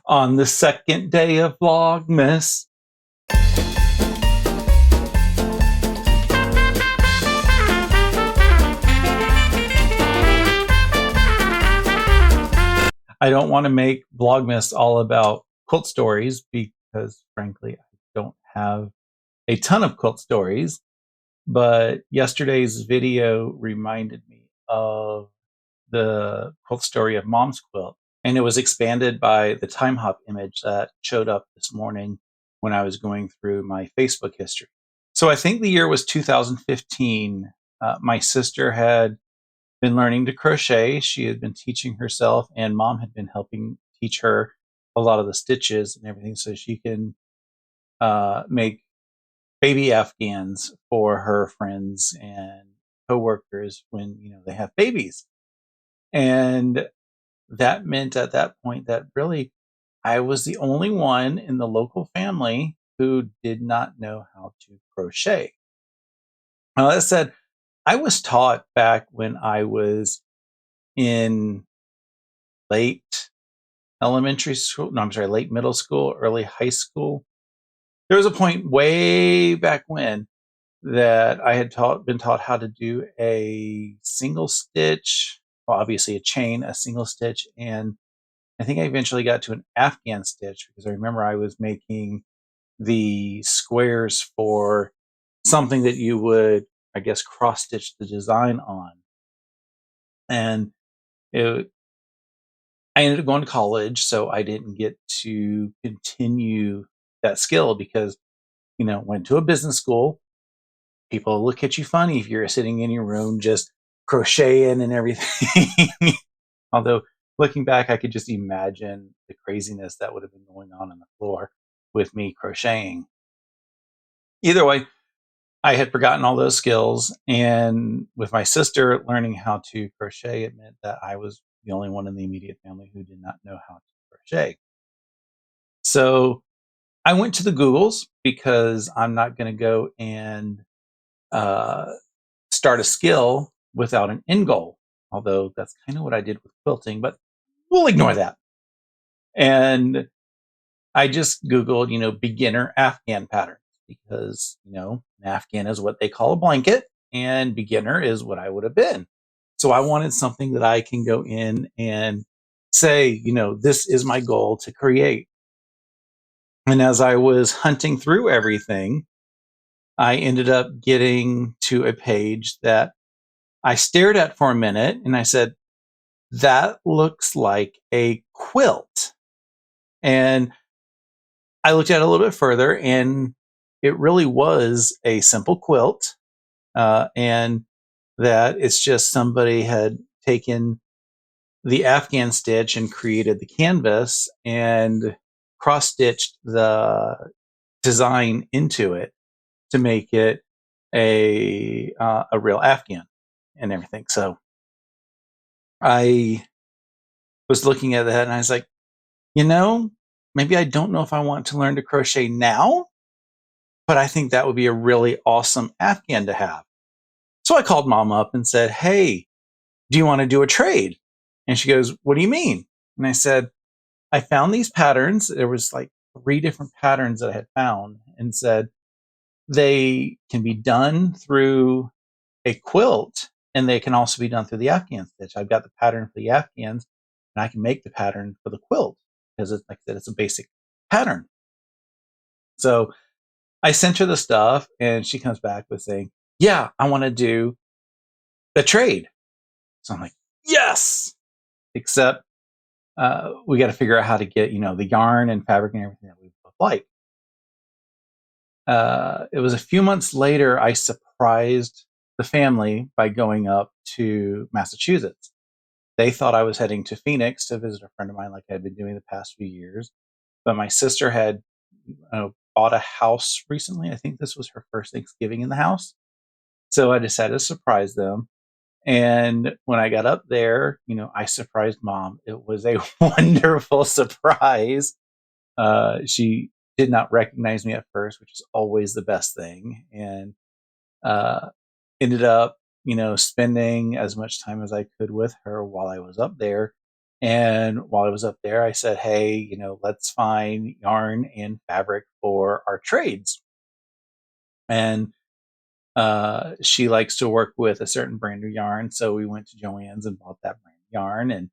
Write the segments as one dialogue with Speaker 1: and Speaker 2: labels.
Speaker 1: On the second day of Vlogmas. I don't want to make Vlogmas all about quilt stories because, frankly, I don't have a ton of quilt stories. But yesterday's video reminded me of the quilt story of Mom's Quilt. And it was expanded by the time hop image that showed up this morning when I was going through my Facebook history. So I think the year was 2015. My sister had been learning to crochet. She had been teaching herself, and Mom had been helping teach her a lot of the stitches and everything so she can make baby Afghans for her friends and coworkers when they have babies. And that meant at that point that really I was the only one in the local family who did not know how to crochet. Now, that said, I was taught back when I was in late elementary school, no, I'm sorry, late middle school, early high school. There was a point way back when that I had been taught how to do a single stitch, well, obviously a chain, a single stitch, and I think I eventually got to an Afghan stitch because I remember I was making the squares for something that you would, I guess, cross stitch the design on. And I ended up going to college, so I didn't get to continue that skill because, went to a business school. People look at you funny if you're sitting in your room just crocheting and everything. Although looking back, I could just imagine the craziness that would have been going on the floor with me crocheting. Either way, I had forgotten all those skills. And with my sister learning how to crochet, it meant that I was the only one in the immediate family who did not know how to crochet. So I went to the Googles because I'm not going to go and start a skill without an end goal. Although that's kind of what I did with quilting, but we'll ignore that. And I just Googled, beginner Afghan patterns because, an Afghan is what they call a blanket and beginner is what I would have been. So I wanted something that I can go in and say, this is my goal to create. And as I was hunting through everything, I ended up getting to a page that I stared at for a minute and I said, that looks like a quilt. And I looked at it a little bit further and it really was a simple quilt. And that it's just somebody had taken the Afghan stitch and created the canvas and cross stitched the design into it to make it a real Afghan and everything. So I was looking at that and I was like, maybe I don't know if I want to learn to crochet now, but I think that would be a really awesome Afghan to have. So I called Mom up and said, hey, do you want to do a trade? And she goes, what do you mean? And I said, I found these patterns. There was like 3 different patterns that I had found and said, they can be done through a quilt and they can also be done through the Afghan stitch. I've got the pattern for the Afghans and I can make the pattern for the quilt because it's like I said, it's a basic pattern. So I sent her the stuff and she comes back with saying, yeah, I want to do the trade. So I'm like, yes, except we got to figure out how to get, the yarn and fabric and everything that we both like. It was a few months later, I surprised the family by going up to Massachusetts. They thought I was heading to Phoenix to visit a friend of mine like I had been doing the past few years. But my sister had bought a house recently. I think this was her first Thanksgiving in the house. So I decided to surprise them. And when I got up there, I surprised Mom. It was a wonderful surprise. She did not recognize me at first, which is always the best thing. And ended up, spending as much time as I could with her while I was up there. And while I was up there, I said, hey, let's find yarn and fabric for our trades. And she likes to work with a certain brand of yarn. So we went to Joann's and bought that brand of yarn. And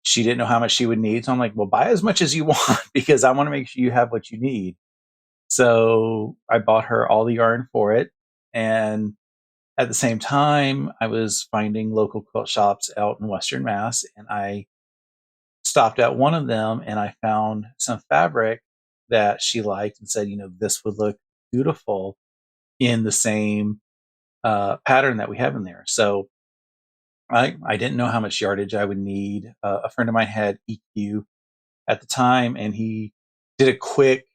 Speaker 1: she didn't know how much she would need. So I'm like, well, buy as much as you want because I want to make sure you have what you need. So I bought her all the yarn for it. And at the same time, I was finding local quilt shops out in Western Mass. And I stopped at one of them and I found some fabric that she liked and said, this would look beautiful in the same pattern that we have in there. So I didn't know how much yardage I would need. A friend of mine had EQ at the time, and he did a quick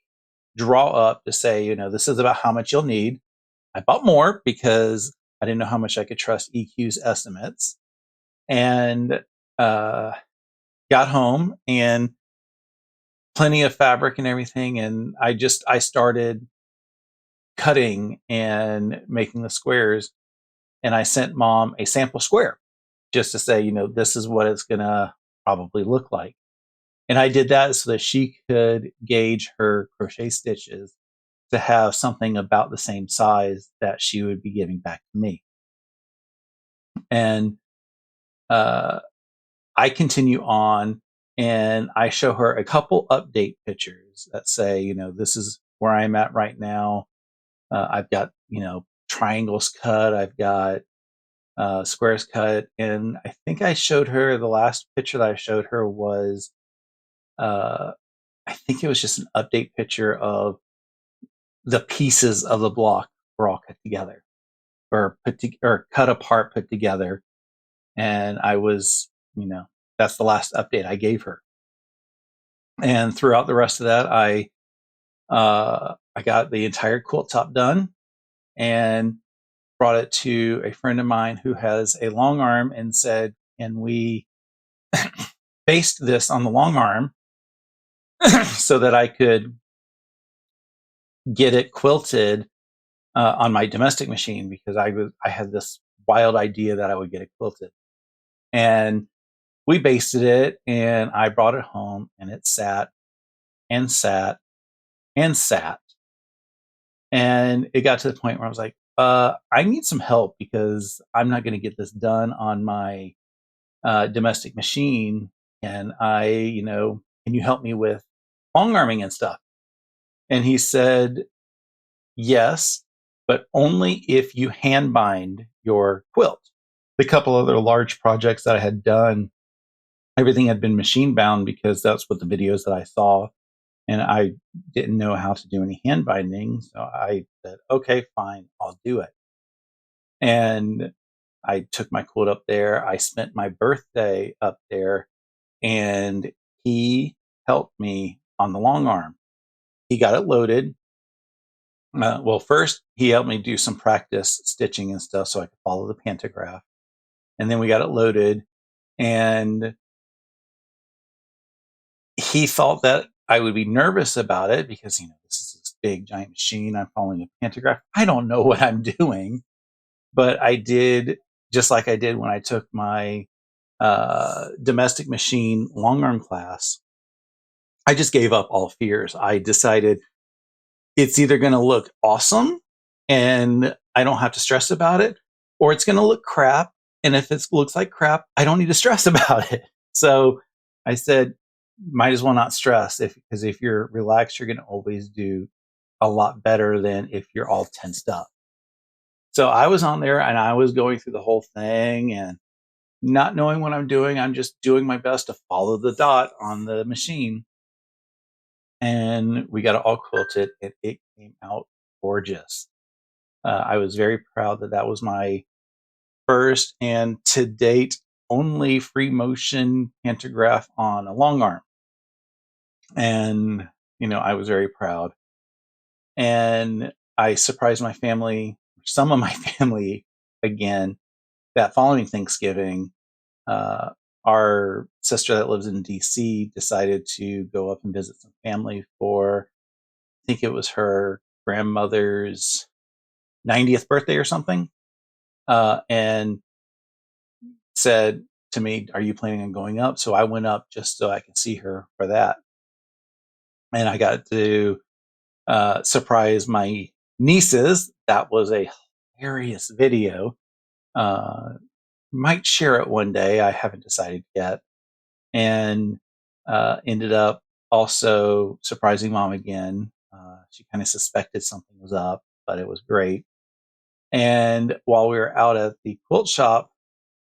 Speaker 1: draw up to say, this is about how much you'll need. I bought more because I didn't know how much I could trust EQ's estimates, and got home and plenty of fabric and everything. And I started cutting and making the squares, and I sent mom a sample square just to say, this is what it's going to probably look like. And I did that so that she could gauge her crochet stitches to have something about the same size that she would be giving back to me. And I continue on and I show her a couple update pictures that say, this is where I'm at right now. I've got, triangles cut. I've got squares cut. And I think I showed her the last picture that I showed her was, I think it was just an update picture of the pieces of the block were all cut together or cut apart, put together. And I was, that's the last update I gave her. And throughout the rest of that, I got the entire quilt top done and brought it to a friend of mine who has a long arm and said, can we baste this on the long arm so that I could get it quilted on my domestic machine, because I had this wild idea that I would get it quilted. And we basted it and I brought it home and it sat and sat and sat. And it got to the point where I was like, I need some help because I'm not going to get this done on my domestic machine. And can you help me with long arming and stuff? And he said, yes, but only if you hand bind your quilt. The couple other large projects that I had done, everything had been machine bound because that's what the videos that I saw. And I didn't know how to do any hand binding. So I said, okay, fine, I'll do it. And I took my quilt up there. I spent my birthday up there and he helped me on the long arm. He got it loaded. Well, first he helped me do some practice stitching and stuff so I could follow the pantograph. And then we got it loaded, and he thought that I would be nervous about it because, this is this big giant machine. I'm following a pantograph. I don't know what I'm doing, but I did just like I did when I took my domestic machine long arm class. I just gave up all fears. I decided it's either going to look awesome and I don't have to stress about it, or it's going to look crap. And if it looks like crap, I don't need to stress about it. So I said, might as well not stress because if you're relaxed, you're going to always do a lot better than if you're all tensed up. So I was on there and I was going through the whole thing and not knowing what I'm doing. I'm just doing my best to follow the dot on the machine. And we got it all quilted and it came out gorgeous. I was very proud that was my first and to date only free motion pantograph on a long arm. And, I was very proud. And I surprised my family, some of my family again, that following Thanksgiving. Our sister that lives in DC decided to go up and visit some family for, I think it was her grandmother's 90th birthday or something. And said to me, "Are you planning on going up?" So I went up just so I could see her for that. And I got to surprise my nieces. That was a hilarious video. Uh, might share it one day. I haven't decided yet. And ended up also surprising mom again. She kind of suspected something was up, but it was great. And while we were out at the quilt shop,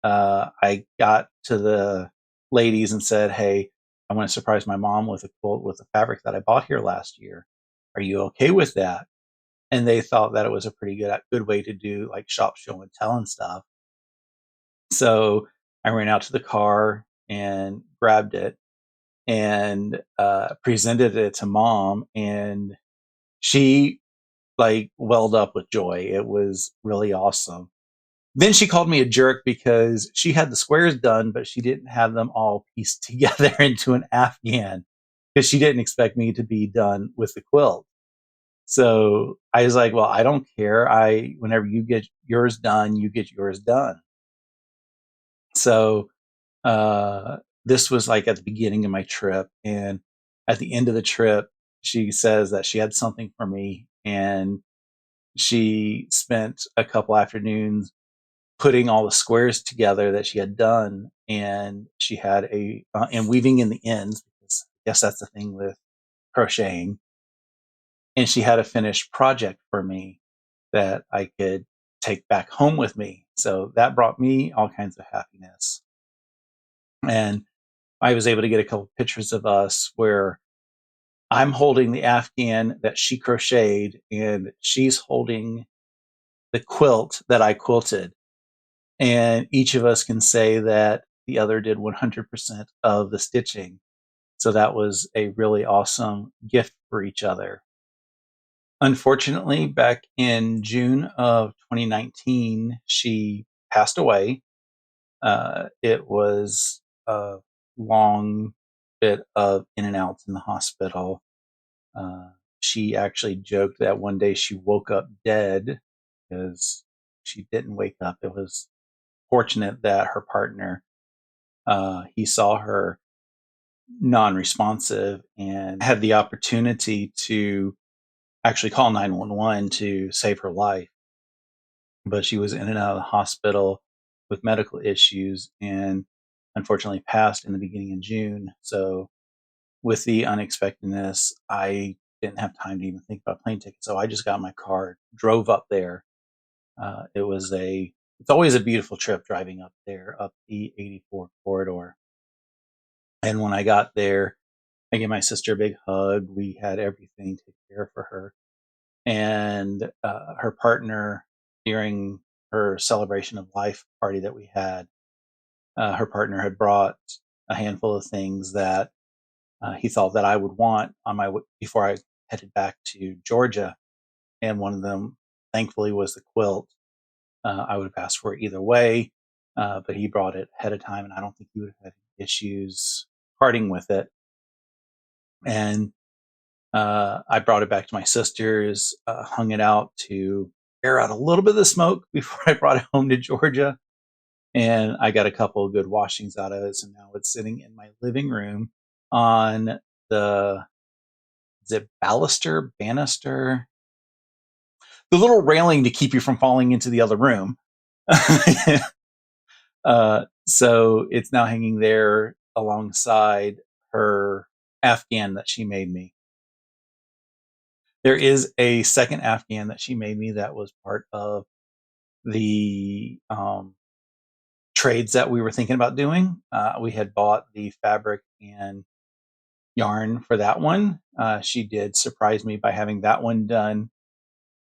Speaker 1: I got to the ladies and said, "Hey, I want to surprise my mom with a quilt with the fabric that I bought here last year. Are you okay with that?" And they thought that it was a pretty good way to do like shop show and tell and stuff. So I ran out to the car and grabbed it and presented it to mom, and she like welled up with joy. It was really awesome. Then she called me a jerk because she had the squares done, but she didn't have them all pieced together into an Afghan because she didn't expect me to be done with the quilt. So I was like, "Well, I don't care. Whenever you get yours done, you get yours done." So uh, this was like at the beginning of my trip, and at the end of the trip, she says that she had something for me, and she spent a couple afternoons putting all the squares together that she had done, and she had and weaving in the ends because I guess that's the thing with crocheting, and she had a finished project for me that I could take back home with me. So that brought me all kinds of happiness. And I was able to get a couple pictures of us where I'm holding the Afghan that she crocheted and she's holding the quilt that I quilted. And each of us can say that the other did 100% of the stitching. So that was a really awesome gift for each other. Unfortunately, back in June of 2019, she passed away. It was a long bit of in and outs in the hospital. Uh, she actually joked that one day she woke up dead because she didn't wake up. It was fortunate that her partner, he saw her non-responsive and had the opportunity to actually call 911 to save her life. But she was in and out of the hospital with medical issues and unfortunately passed in the beginning of June. So with the unexpectedness, I didn't have time to even think about plane tickets. So I just got my car, drove up there. It's always a beautiful trip driving up there, up the 84 corridor. And when I got there, I gave my sister a big hug. We had everything taken care of for her. And her partner, during her celebration of life party that we had, her partner had brought a handful of things that he thought that I would want on before I headed back to Georgia. And one of them, thankfully, was the quilt. I would have asked for it either way, but he brought it ahead of time, and I don't think he would have had any issues parting with it. And I brought it back to my sister's, hung it out to air out a little bit of the smoke before I brought it home to Georgia. And I got a couple of good washings out of it. So now it's sitting in my living room on the, is it banister? The little railing to keep you from falling into the other room. So it's now hanging there alongside her Afghan that she made me. There is a second Afghan that she made me that was part of the trades that we were thinking about doing. We had bought the fabric and yarn for that one. She did surprise me by having that one done.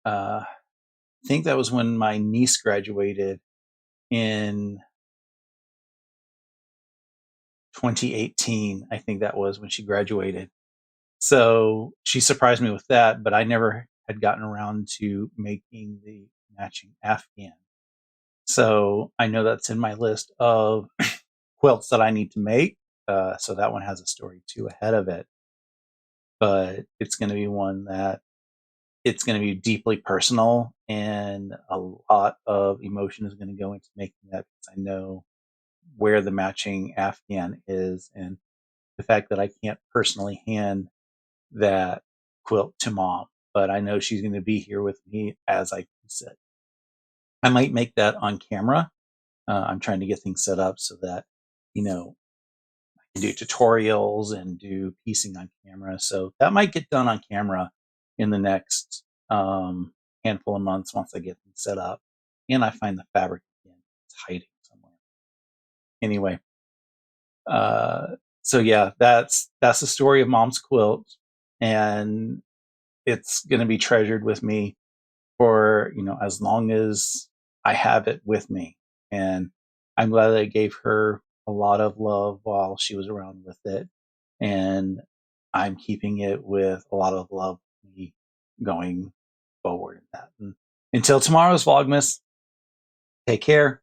Speaker 1: I think that was when my niece graduated in 2018. I think that was when she graduated. So she surprised me with that, but I never had gotten around to making the matching Afghan. So I know that's in my list of quilts that I need to make. So that one has a story too ahead of it. But it's going to be one that it's going to be deeply personal, and a lot of emotion is going to go into making that because I know where the matching Afghan is, and the fact that I can't personally hand that quilt to mom, but I know she's going to be here with me as I piece it. I might make that on camera. I'm trying to get things set up so that, I can do tutorials and do piecing on camera. So that might get done on camera in the next handful of months once I get things set up and I find the fabric again. It's hiding somewhere. Anyway, uh, so yeah, that's the story of mom's quilt, and it's going to be treasured with me for as long as I have it with me. And I'm glad that I gave her a lot of love while she was around with it, and I'm keeping it with a lot of love with me going forward in that. And until tomorrow's Vlogmas, take care.